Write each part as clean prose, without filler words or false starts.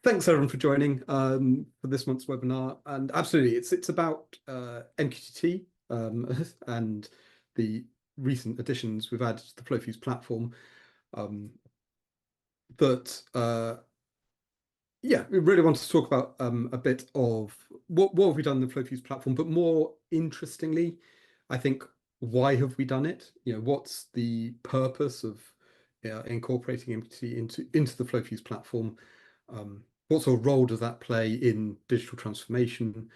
Thanks everyone for joining for this month's webinar. And absolutely, it's about MQTT and the recent additions we've added to the FlowFuse platform. Yeah, we really want to talk about a bit of what have we done in the FlowFuse platform, but more interestingly, I think, why have we done it? What's the purpose of incorporating MQTT into the FlowFuse platform? What sort of role does that play in digital transformation,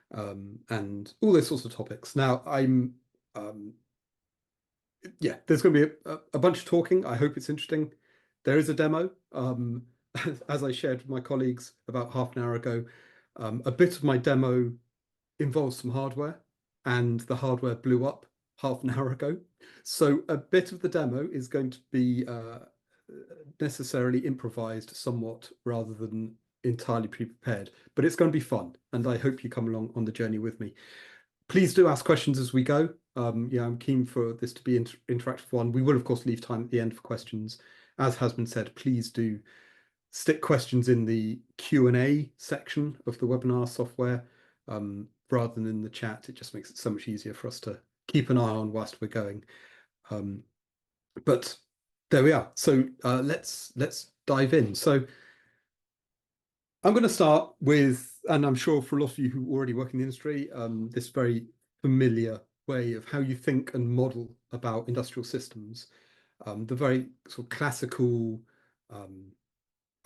and all those sorts of topics. Now, there's going to be a bunch of talking. I hope it's interesting. There is a demo, as I shared with my colleagues about half an hour ago. A bit of my demo involves some hardware, and the hardware blew up half an hour ago. So a bit of the demo is going to be necessarily improvised somewhat rather than entirely pre-prepared, but it's going to be fun, and I hope you come along on the journey with me. Please do ask questions as we go. I'm keen for this to be an interactive one. We will of course leave time at the end for questions. As has been said, please do stick questions in the Q&A section of the webinar software rather than in the chat. It just makes it so much easier for us to keep an eye on whilst we're going. But there we are. So let's dive in. So I'm going to start with, and I'm sure for a lot of you who already work in the industry, this very familiar way of how you think and model about industrial systems. The very sort of classical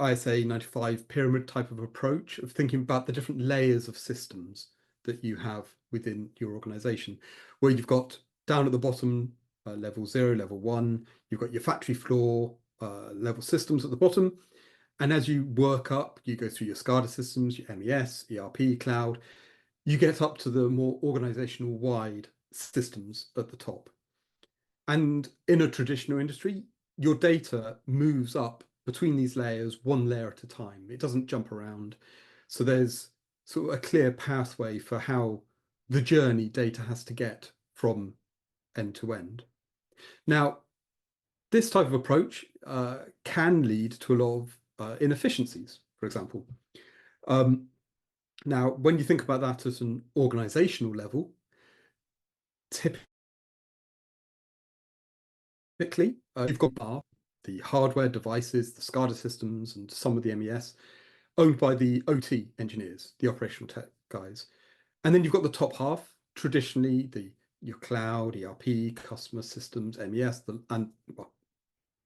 ISA 95 pyramid type of approach of thinking about the different layers of systems that you have within your organization, where you've got down at the bottom, level 0, level 1, you've got your factory floor level systems at the bottom. And as you work up, you go through your SCADA systems, your MES, ERP, cloud, you get up to the more organizational wide systems at the top. And in a traditional industry, your data moves up between these layers, one layer at a time. It doesn't jump around. So there's sort of a clear pathway for how the journey data has to get from end to end. Now, this type of approach can lead to a lot of inefficiencies, for example. Now, when you think about that at an organizational level, typically you've got the hardware devices, the SCADA systems, and some of the MES owned by the OT engineers, the operational tech guys. And then you've got the top half, traditionally your cloud, ERP, customer systems, MES, and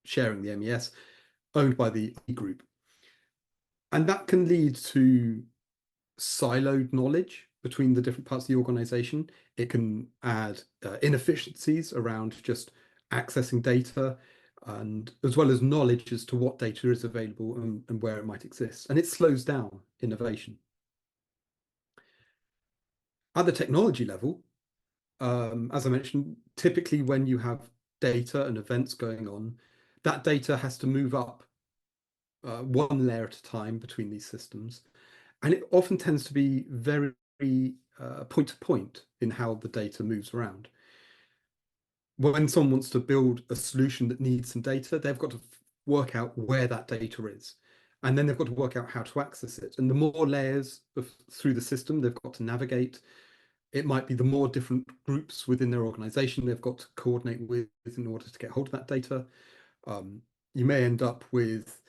sharing the MES, owned by the E group. And that can lead to siloed knowledge between the different parts of the organization. It can add inefficiencies around just accessing data, and as well as knowledge as to what data is available and where it might exist. And it slows down innovation. At the technology level, as I mentioned, typically when you have data and events going on, that data has to move up one layer at a time between these systems. And it often tends to be very point to point in how the data moves around. When someone wants to build a solution that needs some data, they've got to work out where that data is. And then they've got to work out how to access it. And the more layers through the system they've got to navigate, it might be the more different groups within their organization they've got to coordinate with in order to get hold of that data. You may end up with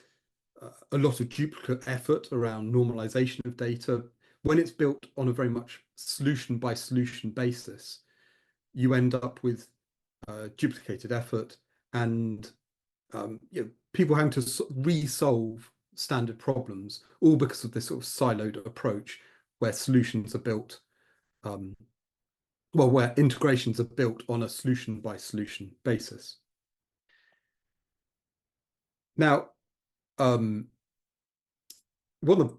a lot of duplicate effort around normalization of data. When it's built on a very much solution by solution basis, you end up with duplicated effort and people having to resolve standard problems, all because of this sort of siloed approach where solutions are built, where integrations are built on a solution by solution basis. Now, one of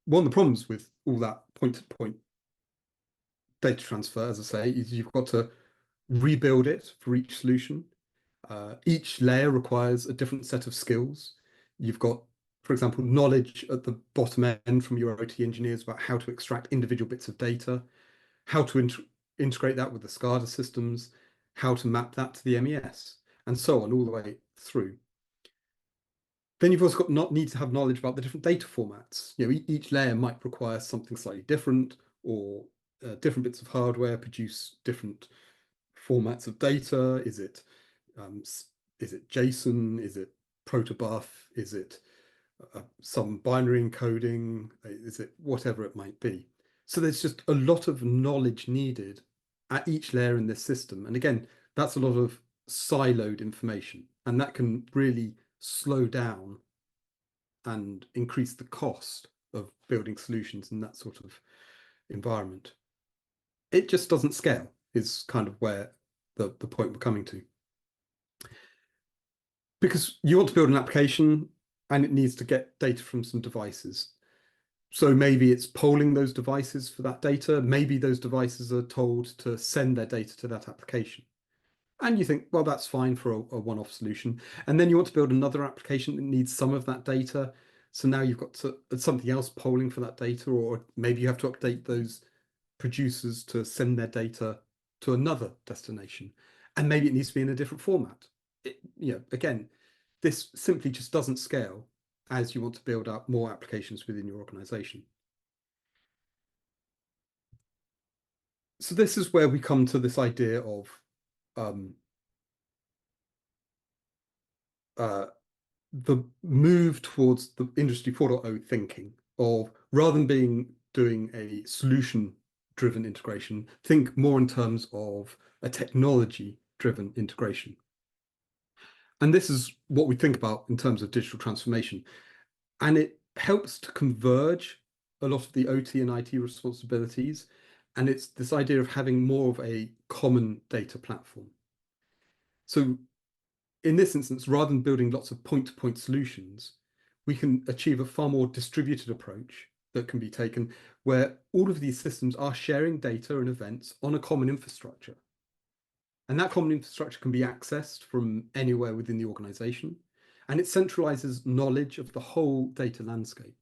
the problems with all that point-to-point data transfer, as I say, is you've got to rebuild it for each solution. Each layer requires a different set of skills. You've got, for example, knowledge at the bottom end from your OT engineers about how to extract individual bits of data, how to integrate that with the SCADA systems, how to map that to the MES, and so on all the way through. Then you've also got need to have knowledge about the different data formats. Each layer might require something slightly different, or different bits of hardware produce different formats of data. Um, is it JSON? Is it protobuf? Is it some binary encoding? Is it whatever it might be? So there's just a lot of knowledge needed at each layer in this system. And again, that's a lot of siloed information, and that can really slow down and increase the cost of building solutions in that sort of environment. It just doesn't scale, is kind of where the point we're coming to. Because you want to build an application and it needs to get data from some devices. So maybe it's polling those devices for that data. Maybe those devices are told to send their data to that application. And you think, well, that's fine for a one-off solution. And then you want to build another application that needs some of that data. So now you've got something else polling for that data, or maybe you have to update those producers to send their data to another destination. And maybe it needs to be in a different format. Again, this simply just doesn't scale as you want to build up more applications within your organization. So this is where we come to this idea of the move towards the Industry 4.0 thinking of, rather than doing a solution-driven integration, think more in terms of a technology-driven integration. And this is what we think about in terms of digital transformation. And it helps to converge a lot of the OT and IT responsibilities. And it's this idea of having more of a common data platform. So in this instance, rather than building lots of point-to-point solutions, we can achieve a far more distributed approach that can be taken, where all of these systems are sharing data and events on a common infrastructure. And that common infrastructure can be accessed from anywhere within the organization, and it centralizes knowledge of the whole data landscape.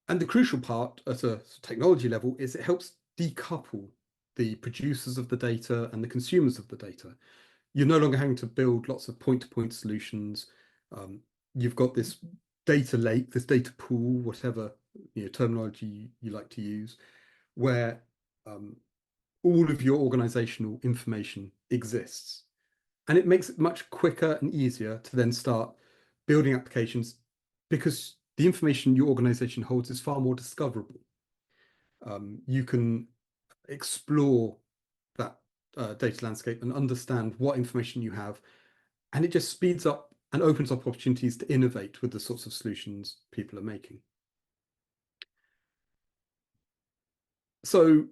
And the crucial part at a technology level is it helps decouple the producers of the data and the consumers of the data. You're no longer having to build lots of point-to-point solutions. You've got this data lake, this data pool, whatever terminology you like to use, where all of your organizational information exists. And it makes it much quicker and easier to then start building applications, because the information your organization holds is far more discoverable. You can explore that data landscape and understand what information you have, and it just speeds up and opens up opportunities to innovate with the sorts of solutions people are making. So,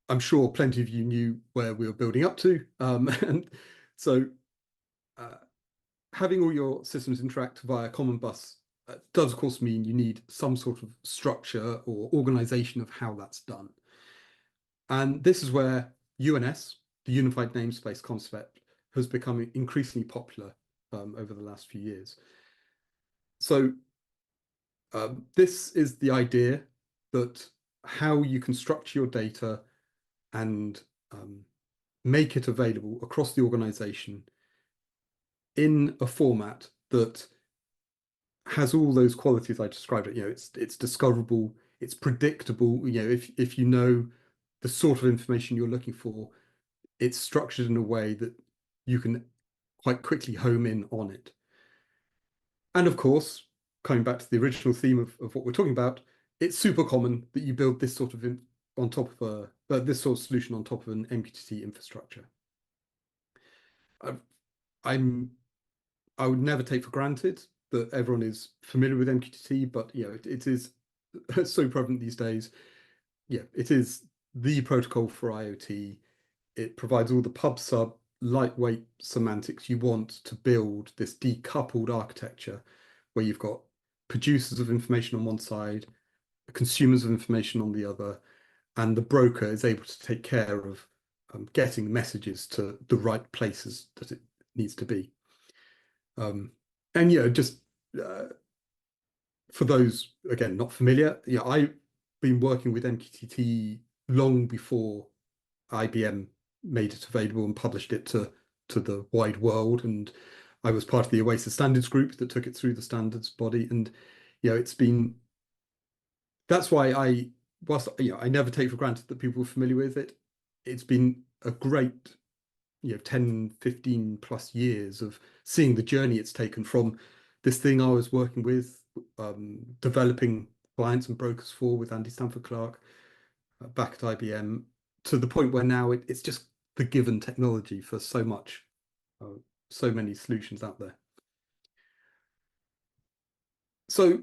I'm sure plenty of you knew where we were building up to. And so having all your systems interact via common bus does, of course, mean you need some sort of structure or organization of how that's done. And this is where UNS, the Unified Namespace concept, has become increasingly popular over the last few years. So this is the idea that how you can structure your data and make it available across the organization in a format that has all those qualities I described. It's discoverable, it's predictable. If you know the sort of information you're looking for, it's structured in a way that you can quite quickly home in on it. And of course, coming back to the original theme of what we're talking about, it's super common that you build this sort of on top of this sort of solution on top of an MQTT infrastructure. I would never take for granted that everyone is familiar with MQTT, but it is so prevalent these days. It is the protocol for IoT. It provides all the pub/sub lightweight semantics you want to build this decoupled architecture, where you've got producers of information on one side, consumers of information on the other, and the broker is able to take care of getting messages to the right places that it needs to be. And just for those, again, not familiar, I've been working with MQTT long before IBM made it available and published it to to the wide world, and I was part of the Oasis standards group that took it through the standards body. And it's been, that's why whilst I never take for granted that people are familiar with it, it's been a great 10, 15 plus years of seeing the journey it's taken from this thing I was working with, developing clients and brokers for with Andy Stanford Clark back at IBM, to the point where now it's just the given technology for so much, so many solutions out there. So,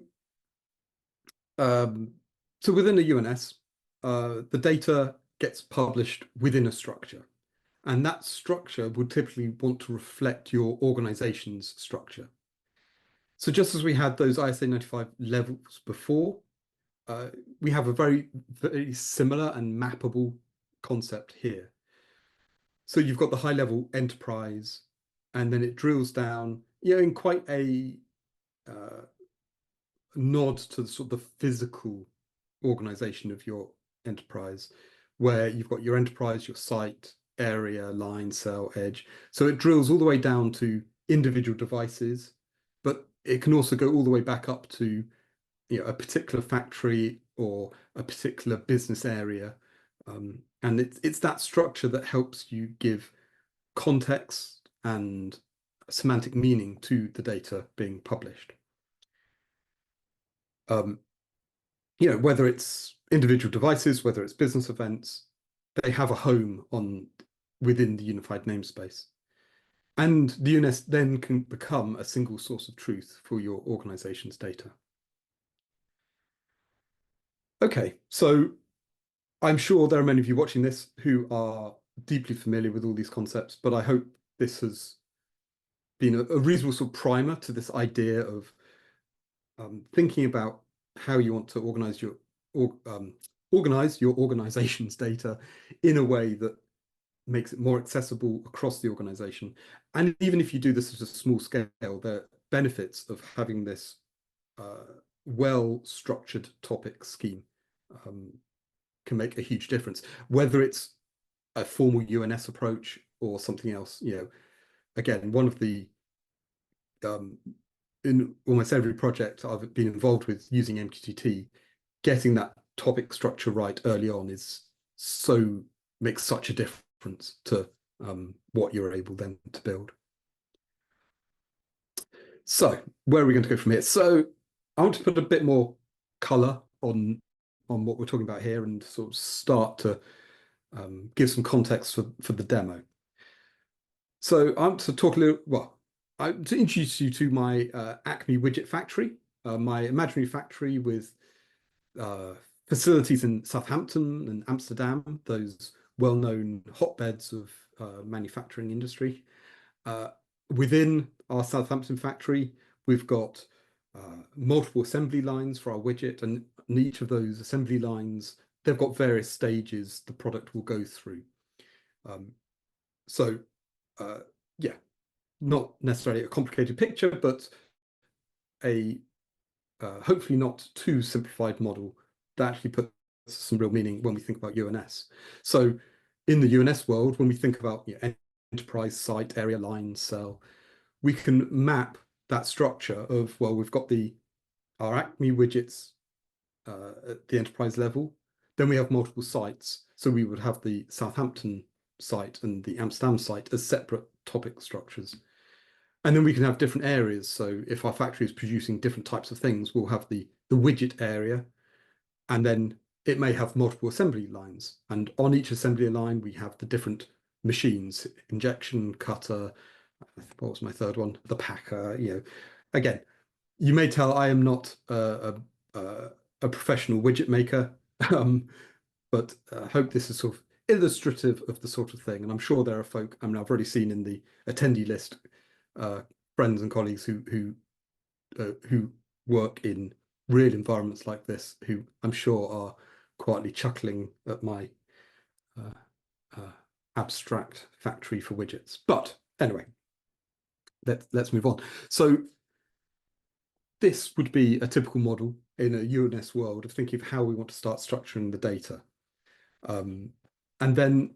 so within a UNS, the data gets published within a structure. And that structure would typically want to reflect your organization's structure. So just as we had those ISA 95 levels before, we have a very, very similar and mappable concept here. So you've got the high level enterprise, and then it drills down, in quite a nod to the sort of the physical organization of your enterprise, where you've got your enterprise, your site, area, line, cell, edge. So it drills all the way down to individual devices, but it can also go all the way back up to a particular factory or a particular business area. And it's that structure that helps you give context and semantic meaning to the data being published. Whether it's individual devices, whether it's business events, they have a home within the unified namespace. And the UNS then can become a single source of truth for your organization's data. Okay, so I'm sure there are many of you watching this who are deeply familiar with all these concepts, but I hope this has been a reasonable sort of primer to this idea of thinking about how you want to organize your organization's data in a way that makes it more accessible across the organization. And even if you do this at a small scale, the benefits of having this well-structured topic scheme can make a huge difference, whether it's a formal UNS approach or something else. Again, one of the in almost every project I've been involved with using MQTT, getting that topic structure right early on makes such a difference to what you're able then to build. So where are we going to go from here? So I want to put a bit more color on what we're talking about here and sort of start to give some context for the demo. So I want to talk a little, to introduce you to my Acme widget factory, my imaginary factory with facilities in Southampton and Amsterdam, those well-known hotbeds of manufacturing industry. Within our Southampton factory, we've got multiple assembly lines for our widget, and each of those assembly lines, they've got various stages the product will go through. Yeah, not necessarily a complicated picture, but a hopefully not too simplified model that actually puts some real meaning when we think about UNS. So in the UNS world, when we think about enterprise, site, area, line, cell, we can map that structure of, well, we've got our Acme widgets at the enterprise level. Then we have multiple sites. So we would have the Southampton site and the Amsterdam site as separate topic structures. And then we can have different areas. So if our factory is producing different types of things, we'll have the widget area, and then it may have multiple assembly lines. And on each assembly line, we have the different machines: injection, cutter, what was my third one? The packer. Again, you may tell I am not a professional widget maker, but I hope this is sort of illustrative of the sort of thing. And I'm sure there are folk, I've already seen in the attendee list, friends and colleagues who work in real environments like this, who I'm sure are quietly chuckling at my abstract factory for widgets. But anyway, let's move on. So this would be a typical model in a UNS world of thinking of how we want to start structuring the data. And then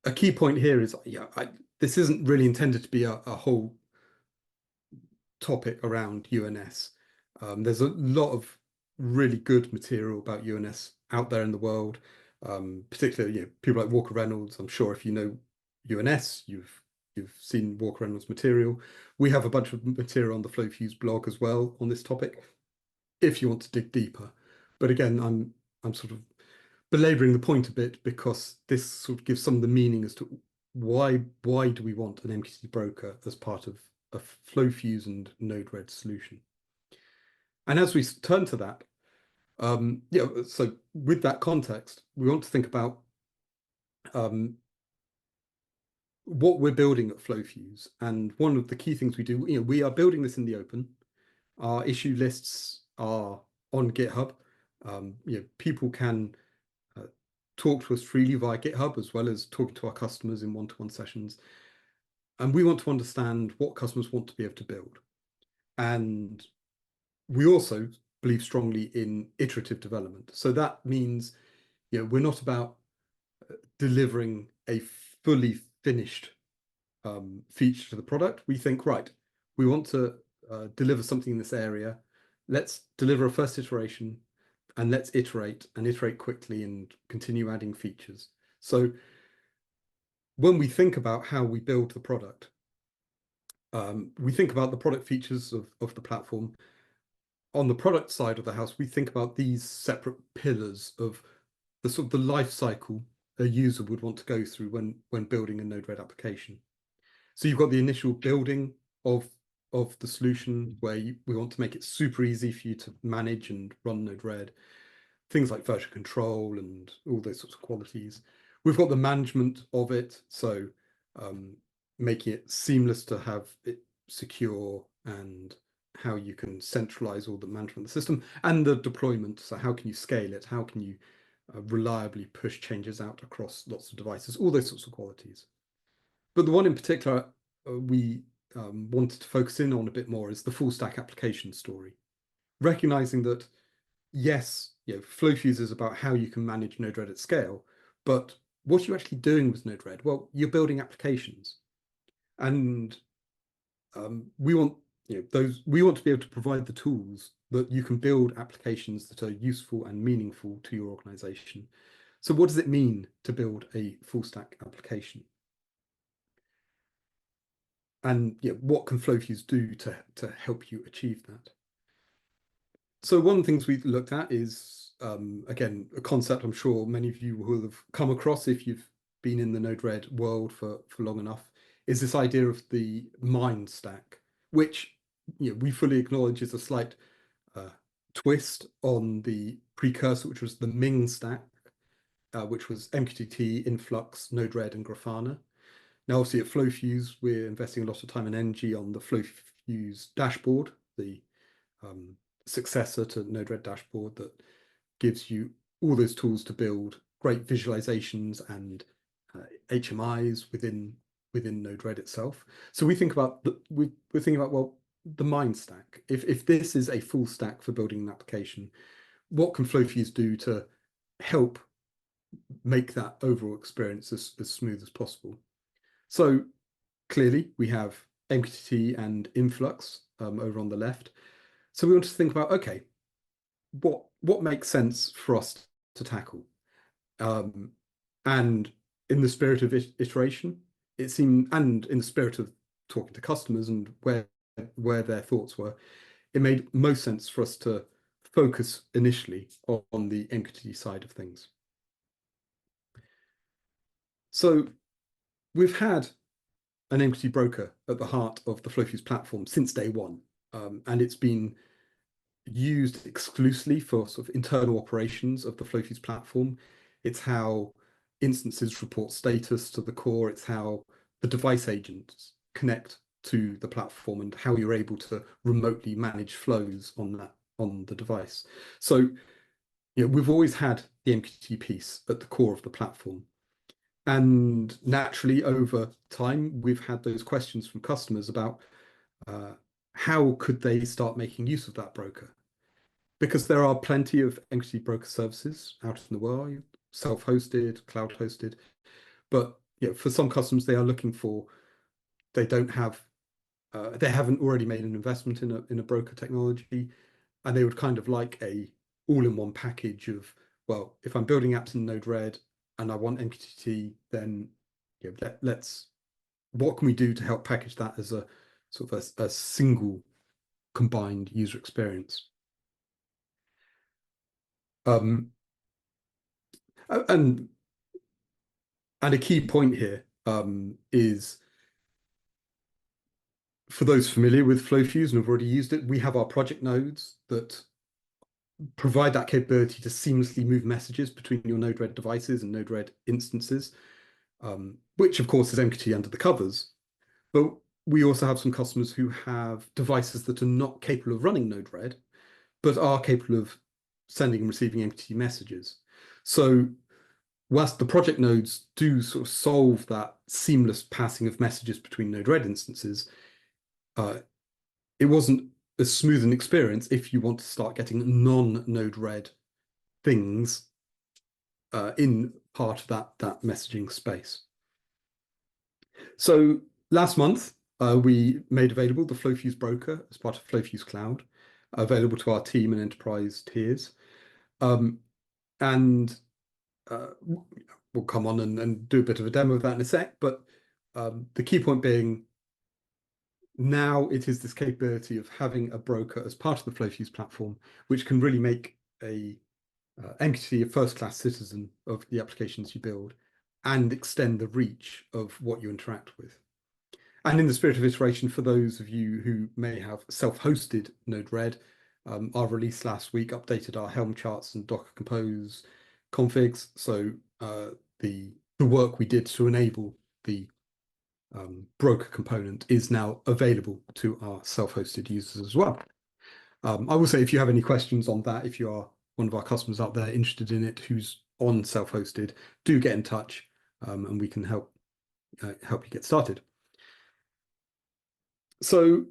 a key point here is, this isn't really intended to be a whole topic around UNS. There's a lot of really good material about UNS out there in the world, particularly people like Walker Reynolds. I'm sure if you know UNS, you've seen Walker Reynolds material. We have a bunch of material on the FlowFuse blog as well on this topic, if you want to dig deeper. But again, I'm sort of belaboring the point a bit because this sort of gives some of the meaning as to why do we want an MQTT broker as part of a FlowFuse and Node-RED solution. And as we turn to that, so with that context, we want to think about what we're building at FlowFuse. And one of the key things we do, we are building this in the open. Our issue lists are on GitHub. People can talk to us freely via GitHub, as well as talking to our customers in one-to-one sessions. And we want to understand what customers want to be able to build. And we also believe strongly in iterative development. So that means, we're not about delivering a fully finished feature to the product. We think, right, we want to deliver something in this area. Let's deliver a first iteration, and let's iterate quickly and continue adding features. So when we think about how we build the product, we think about the product features of the platform. On the product side of the house, we think about these separate pillars of the sort of the life cycle a user would want to go through when building a Node-RED application. So you've got the initial building of the solution, where we want to make it super easy for you to manage and run Node-RED, things like version control and all those sorts of qualities. We've got the management of it, so making it seamless to have it secure, and how you can centralize all the management of the system, and the deployment. So how can you scale it? How can you reliably push changes out across lots of devices? All those sorts of qualities. But the one in particular we wanted to focus in on a bit more is the full stack application story, recognizing that yes, FlowFuse is about how you can manage Node-RED at scale, but what are you actually doing with Node-RED? Well, you're building applications, and we want we want to be able to provide the tools that you can build applications that are useful and meaningful to your organization. So what does it mean to build a full stack application? And what can FlowFuse do to help you achieve that? So one of the things we've looked at is, again, a concept I'm sure many of you will have come across if you've been in the Node-RED world for long enough, is this idea of the mind stack, which we fully acknowledge is a slight twist on the precursor, which was the Ming stack, which was MQTT, Influx, Node-RED, and Grafana. Now, obviously, at FlowFuse, we're investing a lot of time and energy on the FlowFuse dashboard, the successor to Node-RED dashboard that gives you all those tools to build great visualizations and HMIs within Node-RED itself. So we think about we're thinking about, well, the mind stack. If this is a full stack for building an application, what can FlowFuse do to help make that overall experience as smooth as possible? So clearly we have MQTT and Influx over on the left. So we want to think about, okay, what makes sense for us to tackle? And in the spirit of iteration, it seemed, and in the spirit of talking to customers and where their thoughts were, it made most sense for us to focus initially on the MQTT side of things. So we've had an MQTT broker at the heart of the FlowFuse platform since day one, and it's been used exclusively for sort of internal operations of the FlowFuse platform. It's how instances report status to the core. It's how the device agents connect to the platform, and how you're able to remotely manage flows on the device. So we've always had the MQTT piece at the core of the platform. And naturally, over time, we've had those questions from customers about how could they start making use of that broker? Because there are plenty of MQTT broker services out in the world, self-hosted, cloud-hosted, but for some customers, they are looking for, they don't have, they haven't already made an investment in a broker technology, and they would kind of like a all-in-one package of, well, if I'm building apps in Node-RED and I want MQTT, then what can we do to help package that as a sort of a single combined user experience? And a key point here is, for those familiar with FlowFuse and have already used it, we have our project nodes that provide that capability to seamlessly move messages between your Node-RED devices and Node-RED instances, which of course is MQTT under the covers. But we also have some customers who have devices that are not capable of running Node-RED, but are capable of sending and receiving MQTT messages. So whilst the project nodes do sort of solve that seamless passing of messages between Node-RED instances, it wasn't as smooth an experience if you want to start getting non-Node-RED things in part of that messaging space. So last month, we made available the FlowFuse Broker as part of FlowFuse Cloud, available to our team and enterprise tiers. And we'll come on and do a bit of a demo of that in a sec, but the key point being, now it is this capability of having a broker as part of the FlowFuse platform, which can really make a MQTT a first-class citizen of the applications you build and extend the reach of what you interact with. And in the spirit of iteration, for those of you who may have self-hosted Node-RED, our release last week updated our Helm charts and Docker Compose configs. So the work we did to enable the broker component is now available to our self-hosted users as well. I will say, if you have any questions on that, if you are one of our customers out there interested in it who's on self-hosted, do get in touch, and we can help you get started. So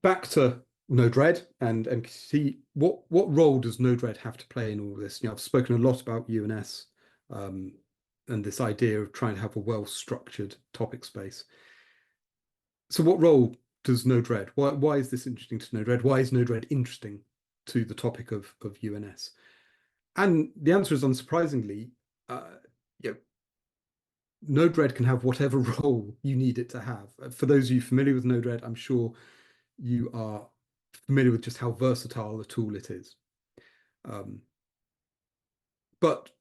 back to Node-RED and MQTT, what role does Node-RED have to play in all of this? I've spoken a lot about UNS and this idea of trying to have a well-structured topic space. So what role does Node-RED? Why is this interesting to Node-RED? Why is Node-RED interesting to the topic of UNS? And the answer is, unsurprisingly, Node-RED can have whatever role you need it to have. For those of you familiar with Node-RED, I'm sure you are familiar with just how versatile a tool it is. But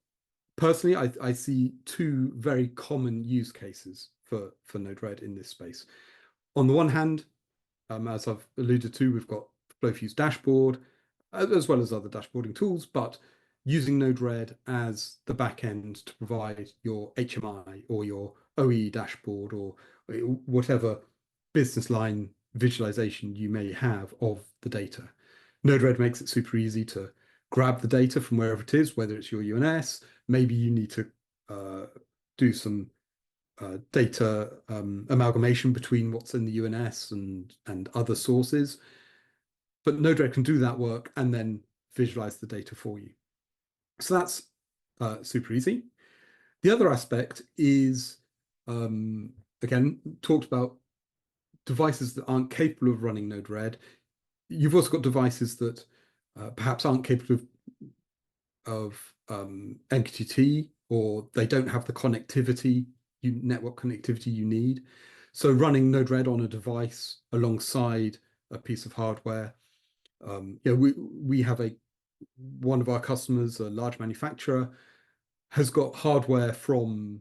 personally, I see two very common use cases for Node-RED in this space. On the one hand, as I've alluded to, we've got FlowFuse Dashboard, as well as other dashboarding tools, but using Node-RED as the backend to provide your HMI or your OE dashboard or whatever business line visualization you may have of the data. Node-RED makes it super easy to grab the data from wherever it is, whether it's your UNS, maybe you need to do some data amalgamation between what's in the UNS and other sources. But Node-RED can do that work and then visualize the data for you. So that's super easy. The other aspect is, again, talked about devices that aren't capable of running Node-RED. You've also got devices that perhaps aren't capable of MQTT, or they don't have the connectivity, network connectivity you need. So running Node-RED on a device alongside a piece of hardware. We have one of our customers, a large manufacturer, has got hardware from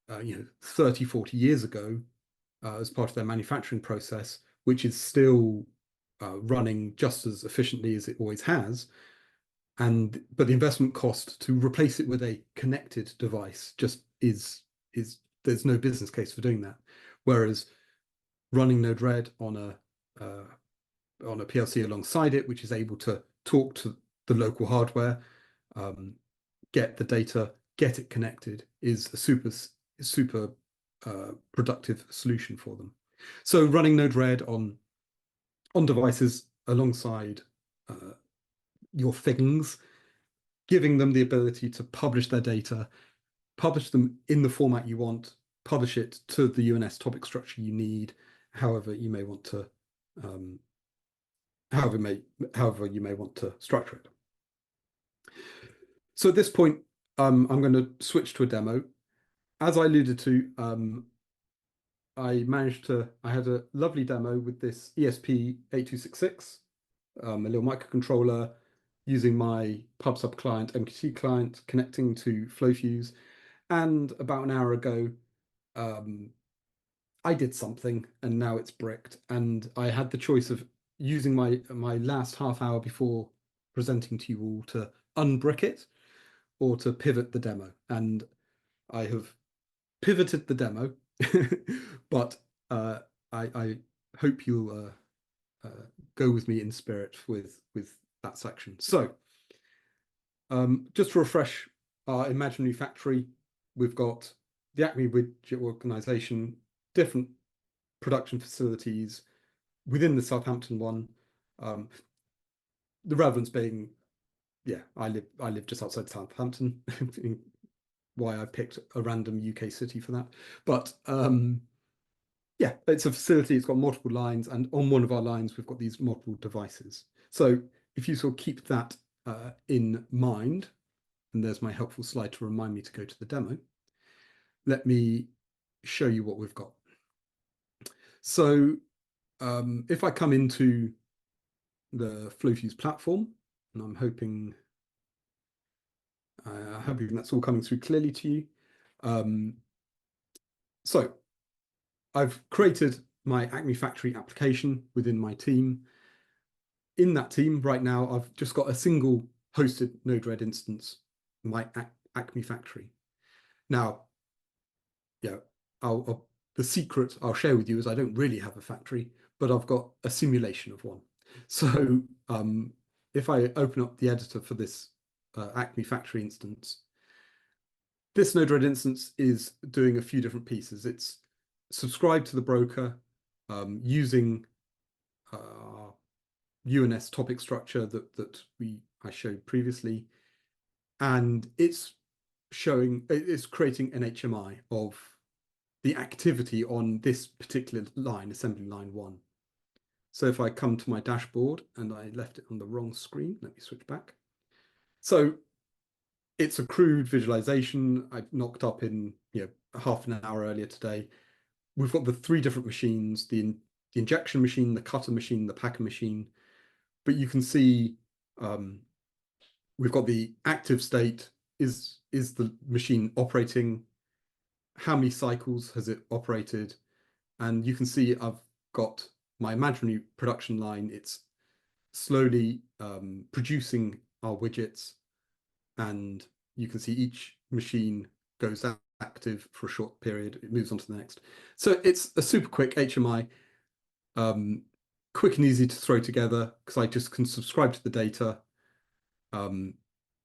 30, 40 years ago as part of their manufacturing process, which is still running just as efficiently as it always has. But the investment cost to replace it with a connected device just is there's no business case for doing that. Whereas running Node-RED on a PLC alongside it, which is able to talk to the local hardware, get the data, get it connected, is a super productive solution for them. So running Node-RED on devices alongside your things, giving them the ability to publish their data, publish them in the format you want, publish it to the UNS topic structure you need, however you may want to, however you may want to structure it. So at this point, I'm going to switch to a demo. As I alluded to, I had a lovely demo with this ESP8266, a little microcontroller using my PubSub client, MQTT client, connecting to FlowFuse. And about an hour ago, I did something and now it's bricked. And I had the choice of using my last half hour before presenting to you all to unbrick it or to pivot the demo. And I have pivoted the demo, but I hope you'll go with me in spirit with that section. So just to refresh our imaginary factory, we've got the Acme widget organization, different production facilities within the Southampton one. The relevance being, yeah, I live just outside Southampton. Why I picked a random UK city for that, but yeah, it's a facility. It's got multiple lines, and on one of our lines, we've got these multiple devices. So if you sort of keep that in mind, and there's my helpful slide to remind me to go to the demo. Let me show you what we've got. So if I come into the FlowFuse platform, and I'm hoping that's all coming through clearly to you. So I've created my Acme Factory application within my team. In that team right now, I've just got a single hosted Node-RED instance, my Acme Factory. Now, yeah, the secret I'll share with you is I don't really have a factory, but I've got a simulation of one. So if I open up the editor for this Acme Factory instance, this Node-RED instance is doing a few different pieces. It's subscribed to the broker using UNS topic structure that I showed previously, and it's creating an HMI of the activity on this particular line, assembly line 1. So if I come to my dashboard, and I left it on the wrong screen, let me switch back. So it's a crude visualization I've knocked up in half an hour earlier today. We've got the 3 different machines, the injection machine, the cutter machine, the packer machine. But you can see we've got the active state. Is the machine operating? How many cycles has it operated? And you can see I've got my imaginary production line. It's slowly producing our widgets. And you can see each machine goes active for a short period. It moves on to the next. So it's a super quick HMI, quick and easy to throw together because I just can subscribe to the data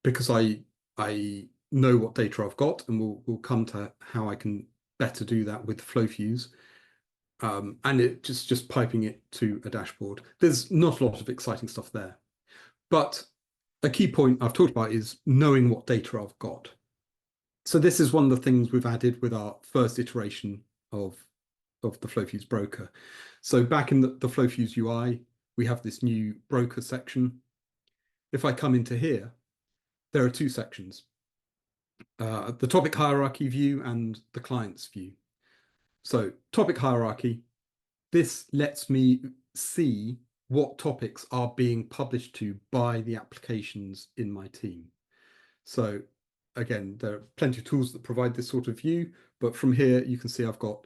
because I know what data I've got, and we'll come to how I can better do that with FlowFuse. And it just piping it to a dashboard. There's not a lot of exciting stuff there, but a key point I've talked about is knowing what data I've got. So this is one of the things we've added with our first iteration of the FlowFuse broker. So back in the FlowFuse UI, we have this new broker section. If I come into here, there are 2 sections, the topic hierarchy view and the client's view. So topic hierarchy, this lets me see what topics are being published to by the applications in my team. So again, there are plenty of tools that provide this sort of view, but from here you can see I've got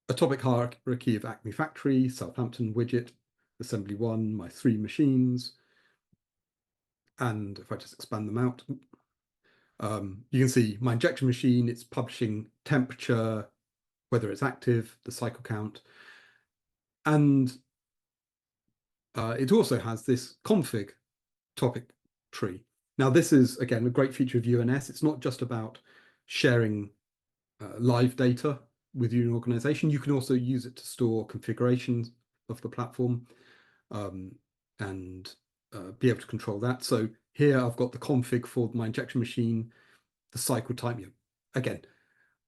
a topic hierarchy of Acme Factory, Southampton widget, assembly 1, my 3 machines. And if I just expand them out, you can see my injection machine, it's publishing temperature, whether it's active, the cycle count. And it also has this config topic tree. Now, this is, again, a great feature of UNS. It's not just about sharing live data with your organization. You can also use it to store configurations of the platform and be able to control that. So here I've got the config for my injection machine, the cycle type, again,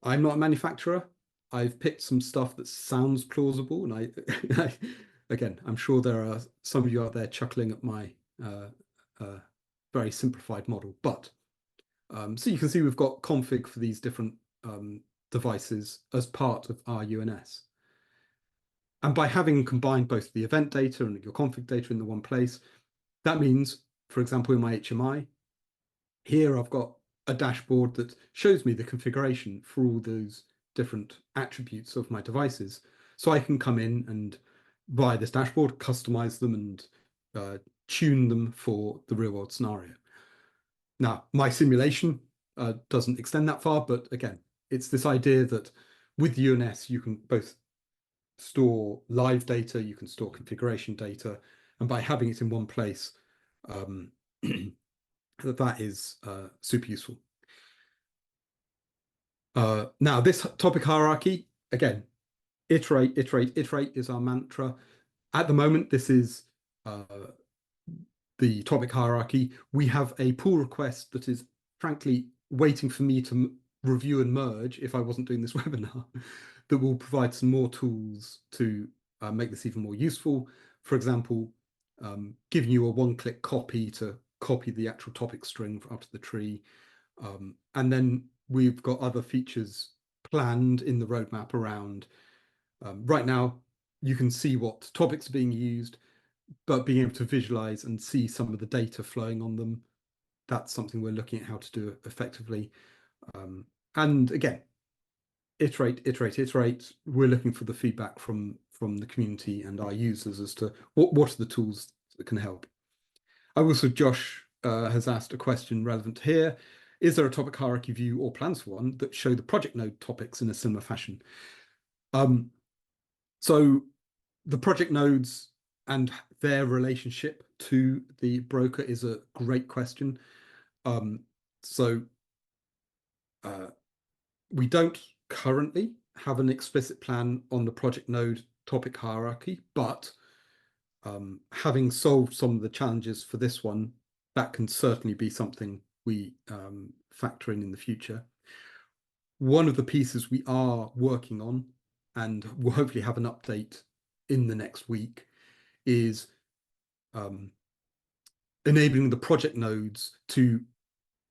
I'm not a manufacturer. I've picked some stuff that sounds plausible, and again, I'm sure there are some of you out there chuckling at my uh, very simplified model. But so you can see we've got config for these different devices as part of our UNS. And by having combined both the event data and your config data in the one place, that means, for example, in my HMI, here I've got a dashboard that shows me the configuration for all those different attributes of my devices. So I can come in and via this dashboard, customize them and tune them for the real world scenario. Now, my simulation doesn't extend that far, but again, it's this idea that with UNS, you can both store live data, you can store configuration data, and by having it in one place, that is super useful. Now, this topic hierarchy, again, iterate, iterate, iterate is our mantra. At the moment, this is the topic hierarchy. We have a pull request that is frankly waiting for me to review and merge if I wasn't doing this webinar, that will provide some more tools to make this even more useful. For example, giving you a one-click copy to copy the actual topic string up to the tree. And then we've got other features planned in the roadmap around. Right now, you can see what topics are being used, but being able to visualize and see some of the data flowing on them, that's something we're looking at how to do effectively. And again, iterate, iterate, iterate. We're looking for the feedback from the community and our users as to what are the tools that can help. Also, Josh has asked a question relevant here. Is there a topic hierarchy view or plans for one that show the project node topics in a similar fashion? So the project nodes and their relationship to the broker is a great question. We don't currently have an explicit plan on the project node topic hierarchy, but having solved some of the challenges for this one, that can certainly be something we factor in the future. One of the pieces we are working on, and we'll hopefully have an update in the next week, is enabling the project nodes to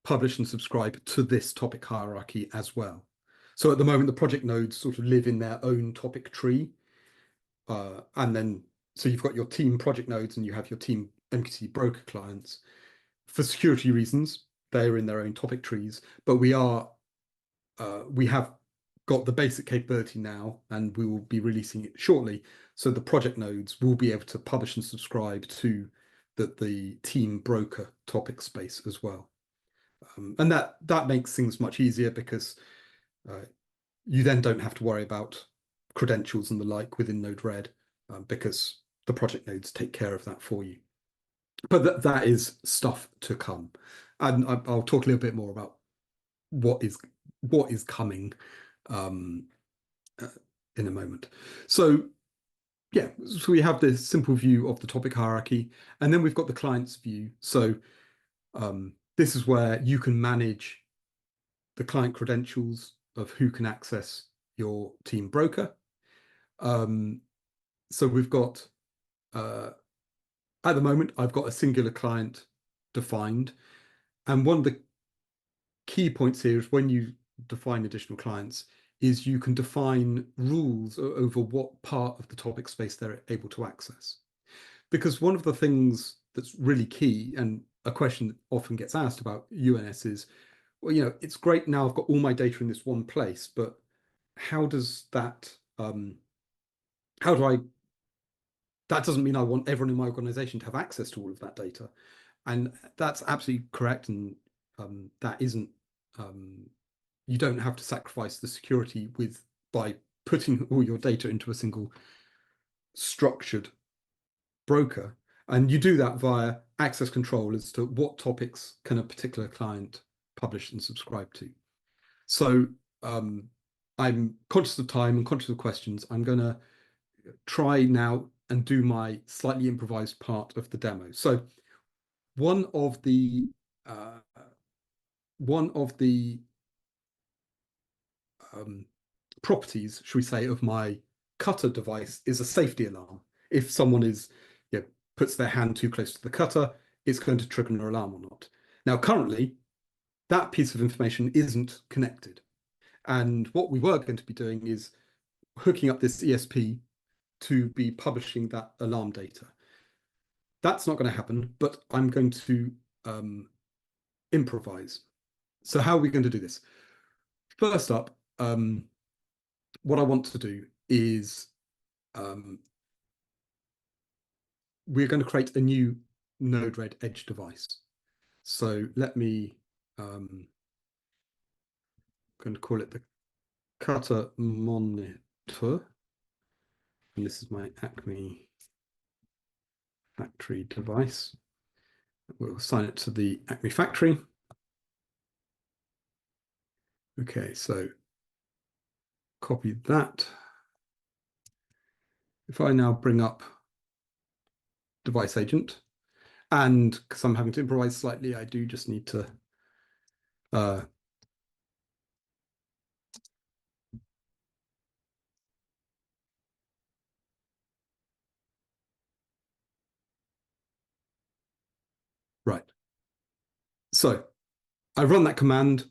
publish and subscribe to this topic hierarchy as well. So at the moment, the project nodes sort of live in their own topic tree. And then, so you've got your team project nodes and you have your team MQTT broker clients. For security reasons, they're in their own topic trees, but we have got the basic capability now, and we will be releasing it shortly. So the project nodes will be able to publish and subscribe to the team broker topic space as well. And that makes things much easier because you then don't have to worry about credentials and the like within Node-RED because the project nodes take care of that for you. But that is stuff to come. And I'll talk a little bit more about what is coming in a moment. So yeah, so we have this simple view of the topic hierarchy, and then we've got the client's view. So this is where you can manage the client credentials of who can access your team broker. So we've got, at the moment, I've got a singular client defined. And one of the key points here is when you define additional clients is you can define rules over what part of the topic space they're able to access. Because one of the things that's really key, and a question that often gets asked about UNS is, well, it's great now I've got all my data in this one place, but how does that, that doesn't mean I want everyone in my organization to have access to all of that data. And that's absolutely correct. And that isn't, you don't have to sacrifice the security by putting all your data into a single structured broker. And you do that via access control as to what topics can a particular client publish and subscribe to. So I'm conscious of time and conscious of questions. I'm going to try now and do my slightly improvised part of the demo. So one of the properties, should we say, of my cutter device is a safety alarm. If someone puts their hand too close to the cutter, it's going to trigger an alarm or not. Now, currently, that piece of information isn't connected. And what we were going to be doing is hooking up this ESP to be publishing that alarm data. That's not going to happen, but I'm going to improvise. So how are we going to do this? First up, what I want to do is we're going to create a new Node-RED edge device. So let me going to call it the cutter monitor. And this is my Acme factory device. We'll assign it to the Acme factory. Okay, so copy that. If I now bring up device agent, and because I'm having to improvise slightly, I do just need to right. So I run that command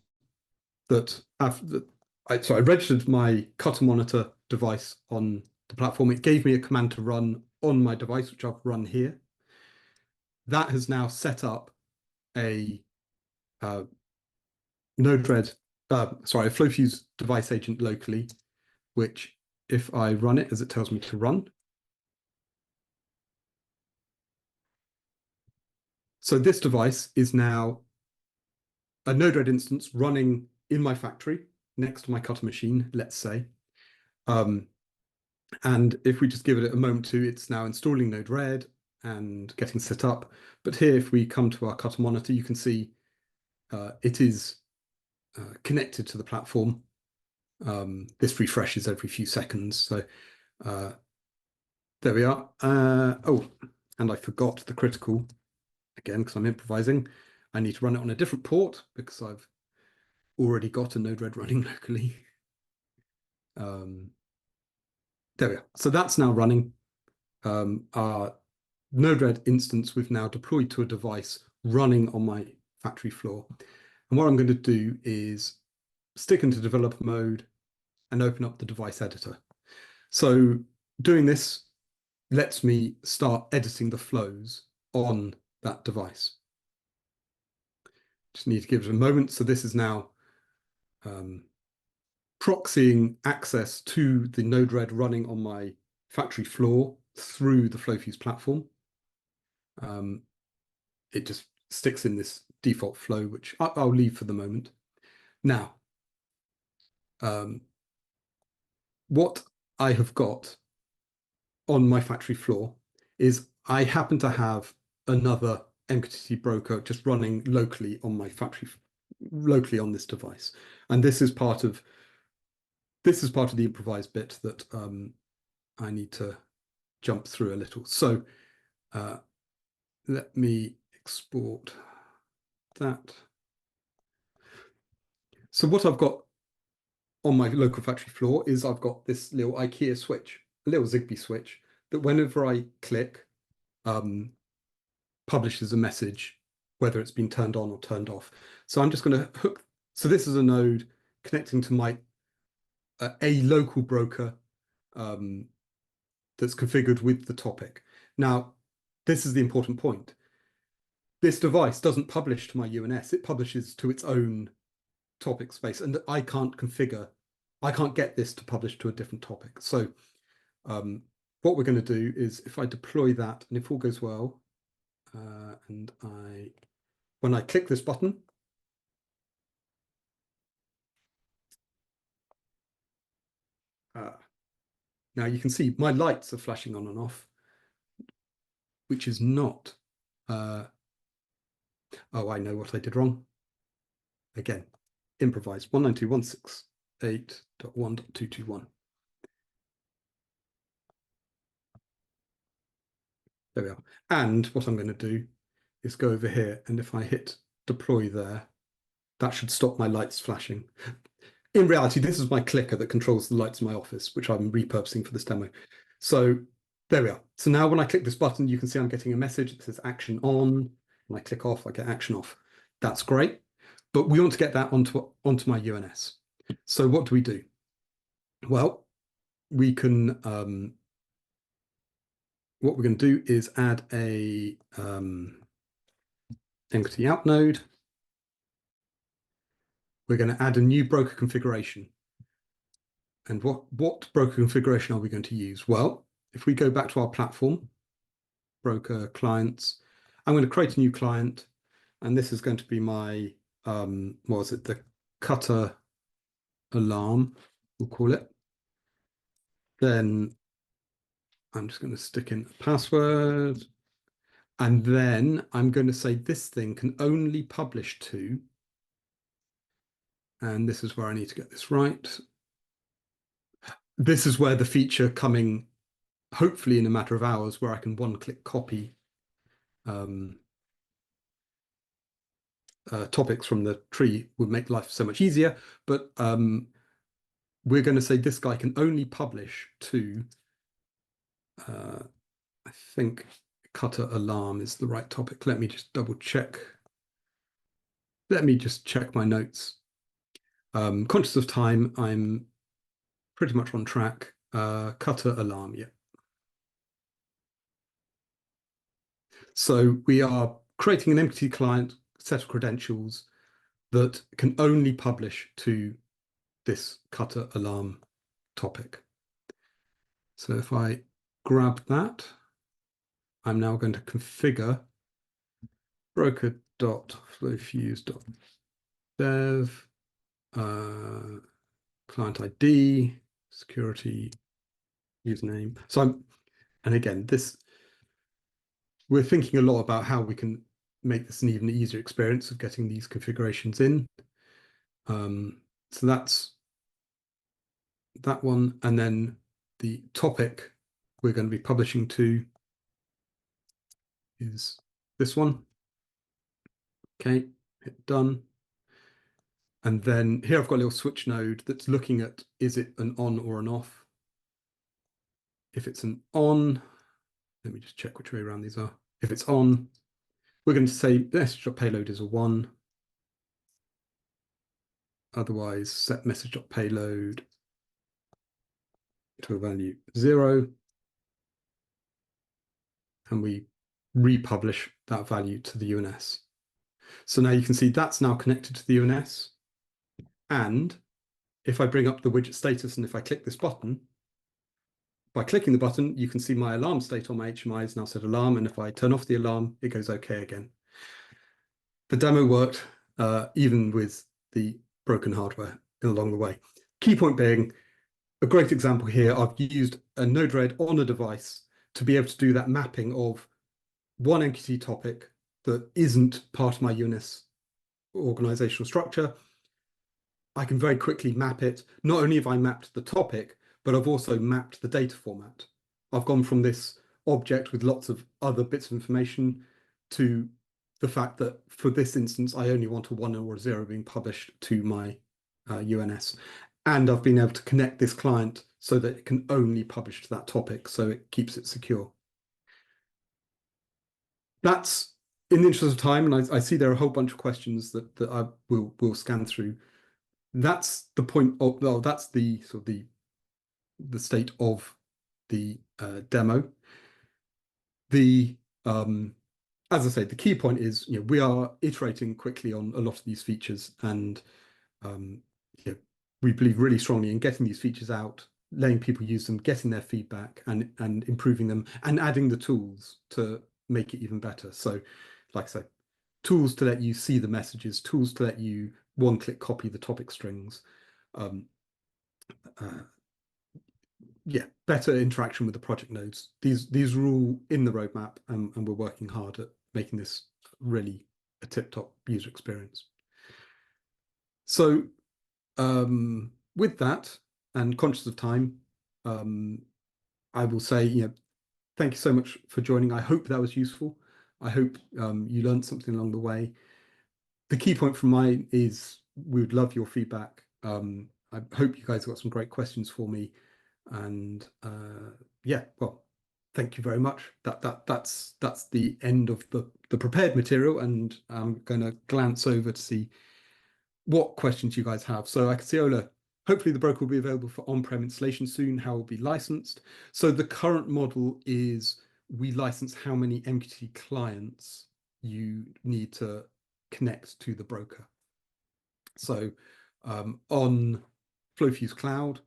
I registered my cutter monitor device on the platform. It gave me a command to run on my device, which I've run here. That has now set up a Node-RED, a FlowFuse device agent locally, which if I run it as it tells me to run. So this device is now a Node-RED instance running in my factory next to my cutter machine, let's say. And if we just give it a moment to, it's now installing Node-RED and getting set up. But here, if we come to our cutter monitor, you can see it is connected to the platform. This refreshes every few seconds. So there we are. Oh, and I forgot the critical, again, because I'm improvising. I need to run it on a different port because I've already got a Node-RED running locally. There we are. So that's now running. Our Node-RED instance we've now deployed to a device running on my factory floor. And what I'm going to do is stick into developer mode and open up the device editor. So doing this lets me start editing the flows on that device. Just need to give it a moment. So this is now proxying access to the Node-RED running on my factory floor through the FlowFuse platform. It just sticks in this default flow, which I'll leave for the moment. Now, what I have got on my factory floor is I happen to have another MQTT broker just running locally on my factory, locally on this device. And this is part of the improvised bit that I need to jump through a little. So let me export that. So what I've got on my local factory floor is I've got this little IKEA switch, a little Zigbee switch that whenever I click, publishes a message, whether it's been turned on or turned off. So I'm just going to hook. So this is a node connecting to my a local broker that's configured with the topic. Now, this is the important point. This device doesn't publish to my UNS. It publishes to its own topic space, and I can't get this to publish to a different topic. So what we're going to do is if I deploy that, and if all goes well, and when I click this button, now you can see my lights are flashing on and off, which is not, oh, I know what I did wrong. Again, improvise 192.168.1.221. There we are. And what I'm going to do is go over here, and if I hit deploy there, that should stop my lights flashing. in reality, this is my clicker that controls the lights in my office, which I'm repurposing for this demo. So there we are. So now when I click this button, you can see I'm getting a message that says action on. When I click off, I get action off. That's great. But we want to get that onto my UNS. So what do we do? Well, we can, what we're going to do is add a entity out node. We're going to add a new broker configuration. And what broker configuration are we going to use? Well, if we go back to our platform, broker clients, I'm going to create a new client, and this is going to be my, what was it, the cutter alarm, we'll call it. Then I'm just going to stick in a password, and then I'm going to say this thing can only publish to, and this is where I need to get this right. This is where the feature coming, hopefully in a matter of hours, where I can one-click copy topics from the tree would make life so much easier. But we're going to say this guy can only publish to, I think cutter alarm is the right topic. Let me just double check. Let me just check my notes. Conscious of time, I'm pretty much on track. Cutter alarm, yeah. So we are creating an MQTT client set of credentials that can only publish to this cutter alarm topic. So if I grab that, I'm now going to configure broker.flowfuse.dev, client ID, security, username. So and again, we're thinking a lot about how we can make this an even easier experience of getting these configurations in. So that's that one. And then the topic we're going to be publishing to is this one. Okay, hit done. And then here I've got a little switch node that's looking at, is it an on or an off? If it's an on, let me just check which way around these are. If it's on, we're going to say message.payload is a 1. Otherwise, set message.payload to a value 0. And we republish that value to the UNS. So now you can see that's now connected to the UNS. And if I bring up the widget status and if I click this button, by clicking the button, you can see my alarm state on my HMI is now set alarm. And if I turn off the alarm, it goes okay again. The demo worked even with the broken hardware along the way. Key point being, a great example here, I've used a Node-RED on a device to be able to do that mapping of one MQTT topic that isn't part of my UNIS organizational structure. I can very quickly map it. Not only have I mapped the topic, but I've also mapped the data format. I've gone from this object with lots of other bits of information to the fact that for this instance, I only want a 1 or a 0 being published to my UNS. And I've been able to connect this client so that it can only publish to that topic, so it keeps it secure. That's in the interest of time, and I see there are a whole bunch of questions that I will scan through. That's the point of, well, that's the sort of the state of the demo. The as I say, the key point is, we are iterating quickly on a lot of these features, and we believe really strongly in getting these features out, letting people use them, getting their feedback, and improving them, and adding the tools to make it even better. So, like I said, tools to let you see the messages, tools to let you one-click copy the topic strings. Yeah, better interaction with the project nodes. These are all in the roadmap, and we're working hard at making this really a tip-top user experience. So with that, and conscious of time, I will say, thank you so much for joining. I hope that was useful. I hope you learned something along the way. The key point from mine is we would love your feedback. I hope you guys got some great questions for me. And yeah, well, thank you very much. That's the end of the prepared material, and I'm going to glance over to see what questions you guys have. So I can see Ola. Hopefully the broker will be available for on-prem installation soon. How will be licensed? So the current model is we license how many MQTT clients you need to connect to the broker. So on FlowFuse Cloud,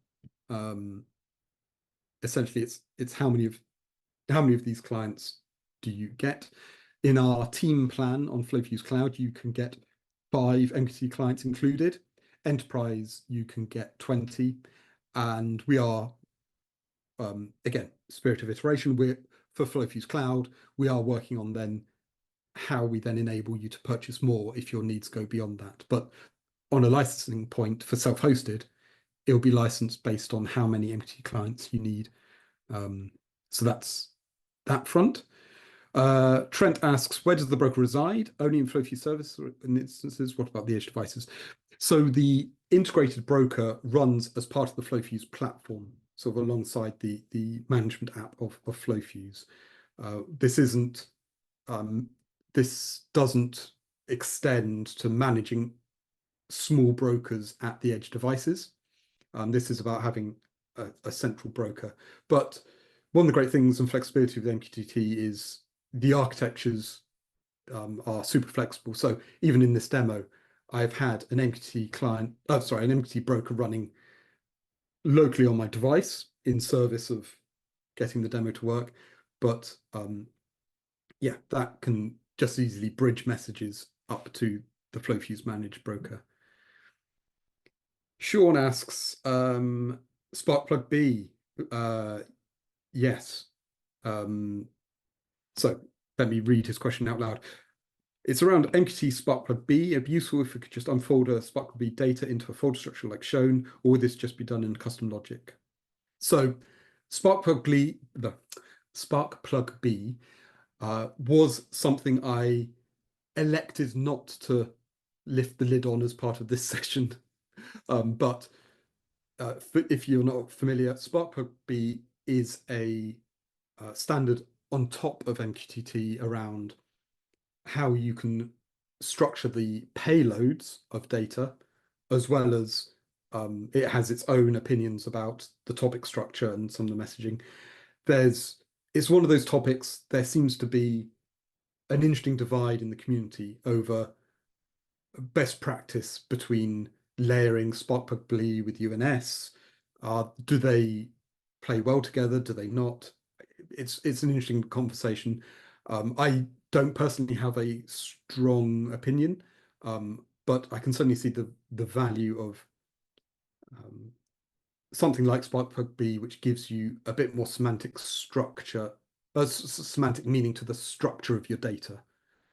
essentially it's how many of these clients do you get? In our team plan on FlowFuse Cloud, you can get 5 MQTT clients included. Enterprise, you can get 20. And we are, again, spirit of iteration, for FlowFuse Cloud, we are working on then how we then enable you to purchase more if your needs go beyond that. But on a licensing point for self-hosted, it'll be licensed based on how many MQTT clients you need. So that's that front. Trent asks, where does the broker reside? Only in FlowFuse service or in instances? What about the edge devices? So the integrated broker runs as part of the FlowFuse platform, sort of alongside the management app of FlowFuse. This doesn't extend to managing small brokers at the edge devices. This is about having a central broker. But one of the great things and flexibility of the MQTT is the architectures are super flexible. So even in this demo, I've had an MQTT client, an MQTT broker running locally on my device in service of getting the demo to work. But yeah, that can just easily bridge messages up to the FlowFuse managed broker. Sean asks, Sparkplug B. Yes. So let me read his question out loud. It's around MQTT Sparkplug B. It'd be useful if we could just unfold a Sparkplug B data into a folder structure like shown, or would this just be done in custom logic? So Sparkplug B was something I elected not to lift the lid on as part of this session. But if you're not familiar, Sparkplug B is a standard on top of MQTT around how you can structure the payloads of data, as well as it has its own opinions about the topic structure and some of the messaging. It's one of those topics, there seems to be an interesting divide in the community over best practice between layering Sparkplug B with UNS. Do they play well together? Do they not? It's an interesting conversation. I don't personally have a strong opinion, but I can certainly see the value of something like Sparkplug B, which gives you a bit more semantic structure, semantic meaning to the structure of your data,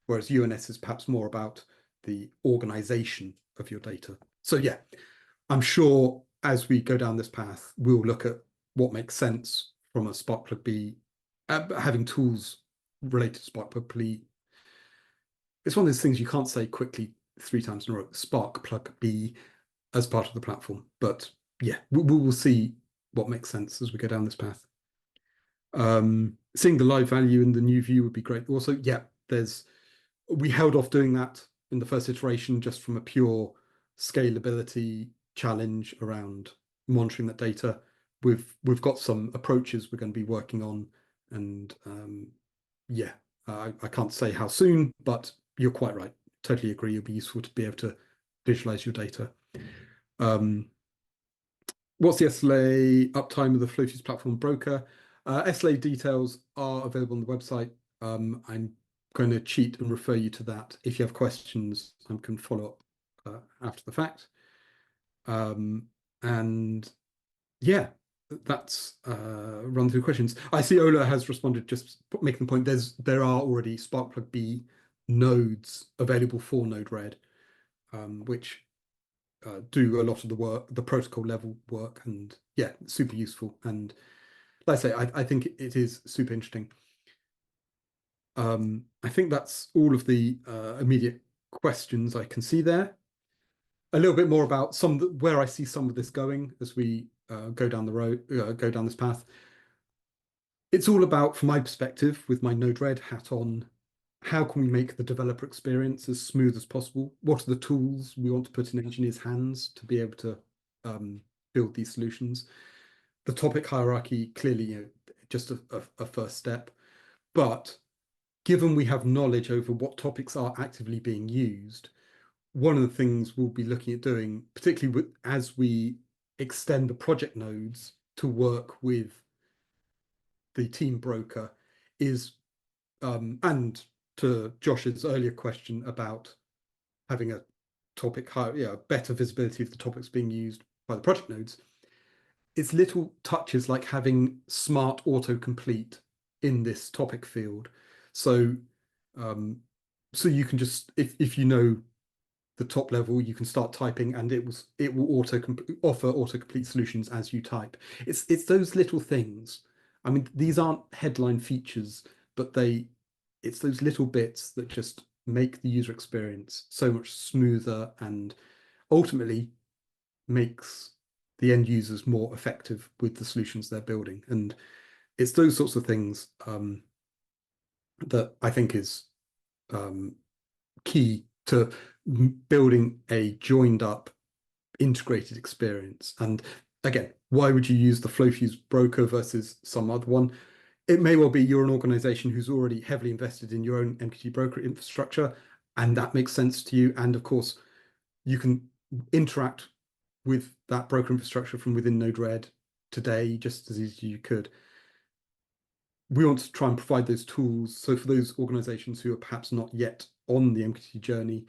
whereas UNS is perhaps more about the organization of your data. So yeah, I'm sure as we go down this path, we'll look at what makes sense from a Sparkplug B, having tools related to Sparkplug B. It's one of those things you can't say quickly 3 times in a row, Sparkplug B as part of the platform. But yeah, we will see what makes sense as we go down this path. Seeing the live value in the new view would be great. Also, yeah, we held off doing that in the first iteration just from a pure scalability challenge around monitoring that data. We've got some approaches we're going to be working on, and yeah, I can't say how soon, but you're quite right. Totally agree. It'll be useful to be able to visualize your data. What's the SLA uptime of the FlowFuse platform broker? SLA details are available on the website. I'm going to cheat and refer you to that. If you have questions, I can follow up after the fact. And yeah, that's run through questions. I see Ola has responded, just making the point there are already Sparkplug B nodes available for Node-RED, which do a lot of the work, the protocol level work, and yeah, super useful. And like I say, I think it is super interesting. I think that's all of the immediate questions I can see there. a little bit more about where I see some of this going as we go down the road, go down this path. It's all about, from my perspective, with my Node-RED hat on, how can we make the developer experience as smooth as possible? What are the tools we want to put in engineers' hands to be able to build these solutions? The topic hierarchy, clearly, just a first step. But given we have knowledge over what topics are actively being used, one of the things we'll be looking at doing, particularly as we extend the project nodes to work with the team broker, is and to Josh's earlier question about having a topic better visibility of the topics being used by the project nodes, it's little touches like having smart autocomplete in this topic field. So so you can just, if you know the top level, you can start typing and it will offer autocomplete solutions as you type. It's those little things. I mean, these aren't headline features, but it's those little bits that just make the user experience so much smoother and ultimately makes the end users more effective with the solutions they're building. And it's those sorts of things that I think is key to building a joined up integrated experience. And again, why would you use the FlowFuse broker versus some other one? It may well be you're an organization who's already heavily invested in your own MQTT broker infrastructure, and that makes sense to you. And of course, you can interact with that broker infrastructure from within Node-RED today just as easy as you could. We want to try and provide those tools. So for those organizations who are perhaps not yet on the MQTT journey,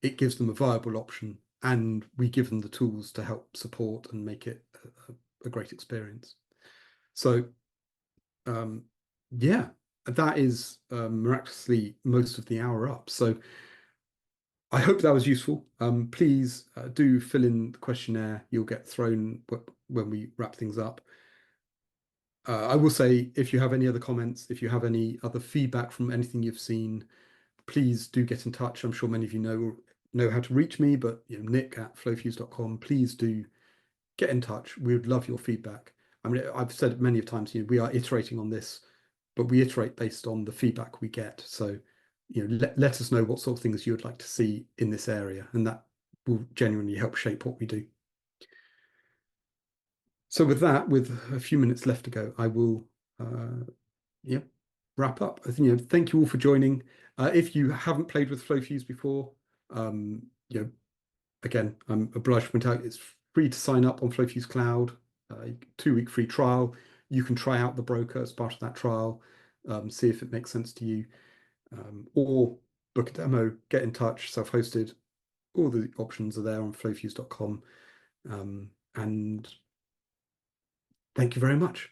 it gives them a viable option, and we give them the tools to help support and make it a great experience. So yeah, that is miraculously most of the hour up. So I hope that was useful. Please do fill in the questionnaire. You'll get thrown when we wrap things up. I will say, if you have any other comments, if you have any other feedback from anything you've seen, please do get in touch. I'm sure many of you know how to reach me, but nick@flowfuse.com. Please do get in touch. We would love your feedback. I mean, I've said it many times, we are iterating on this, but we iterate based on the feedback we get. So, let us know what sort of things you would like to see in this area, and that will genuinely help shape what we do. So with that, with a few minutes left to go, I will wrap up. Thank you all for joining. If you haven't played with FlowFuse before, again, I'm obliged to point out it's free to sign up on FlowFuse Cloud, 2-week free trial. You can try out the broker as part of that trial, see if it makes sense to you, or book a demo, get in touch, self-hosted. All the options are there on flowfuse.com. And thank you very much.